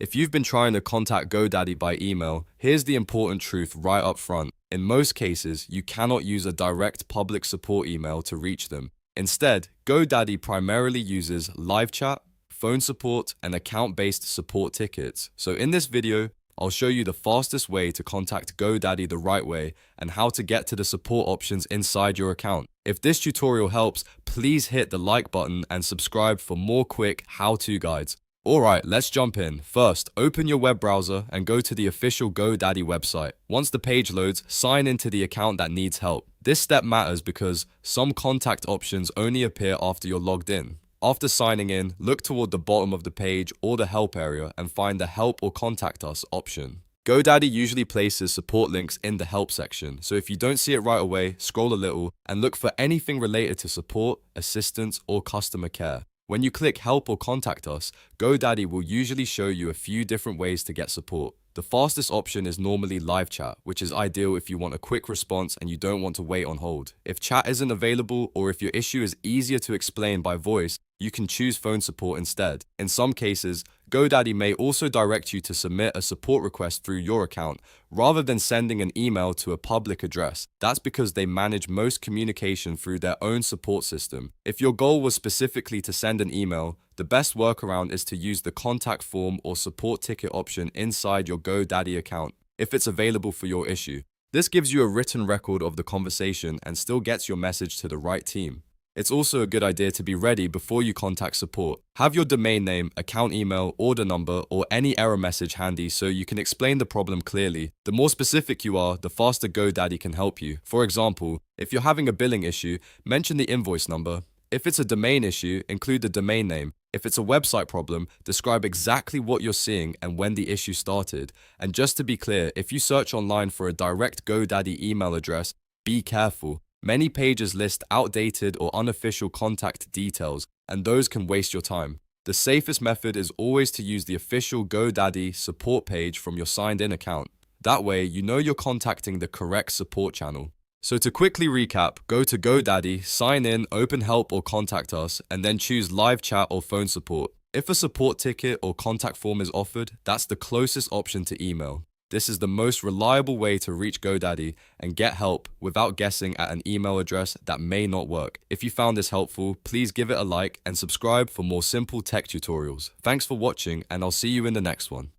If you've been trying to contact GoDaddy by email, here's the important truth right up front. In most cases, you cannot use a direct public support email to reach them. Instead, GoDaddy primarily uses live chat, phone support, and account-based support tickets. So in this video, I'll show you the fastest way to contact GoDaddy the right way and how to get to the support options inside your account. If this tutorial helps, please hit the like button and subscribe for more quick how-to guides. Alright, let's jump in. First, open your web browser and go to the official GoDaddy website. Once the page loads, sign into the account that needs help. This step matters because some contact options only appear after you're logged in. After signing in, look toward the bottom of the page or the help area and find the help or contact us option. GoDaddy usually places support links in the help section, so if you don't see it right away, scroll a little and look for anything related to support, assistance, or customer care. When you click help or contact us, GoDaddy will usually show you a few different ways to get support. The fastest option is normally live chat, which is ideal if you want a quick response and you don't want to wait on hold. If chat isn't available or if your issue is easier to explain by voice, you can choose phone support instead. In some cases, GoDaddy may also direct you to submit a support request through your account, rather than sending an email to a public address. That's because they manage most communication through their own support system. If your goal was specifically to send an email, the best workaround is to use the contact form or support ticket option inside your GoDaddy account, if it's available for your issue. This gives you a written record of the conversation and still gets your message to the right team. It's also a good idea to be ready before you contact support. Have your domain name, account email, order number, or any error message handy so you can explain the problem clearly. The more specific you are, the faster GoDaddy can help you. For example, if you're having a billing issue, mention the invoice number. If it's a domain issue, include the domain name. If it's a website problem, describe exactly what you're seeing and when the issue started. And just to be clear, if you search online for a direct GoDaddy email address, be careful. Many pages list outdated or unofficial contact details, and those can waste your time. The safest method is always to use the official GoDaddy support page from your signed-in account. That way, you know you're contacting the correct support channel. So to quickly recap, go to GoDaddy, sign in, open help or contact us, and then choose live chat or phone support. If a support ticket or contact form is offered, that's the closest option to email. This is the most reliable way to reach GoDaddy and get help without guessing at an email address that may not work. If you found this helpful, please give it a like and subscribe for more simple tech tutorials. Thanks for watching, and I'll see you in the next one.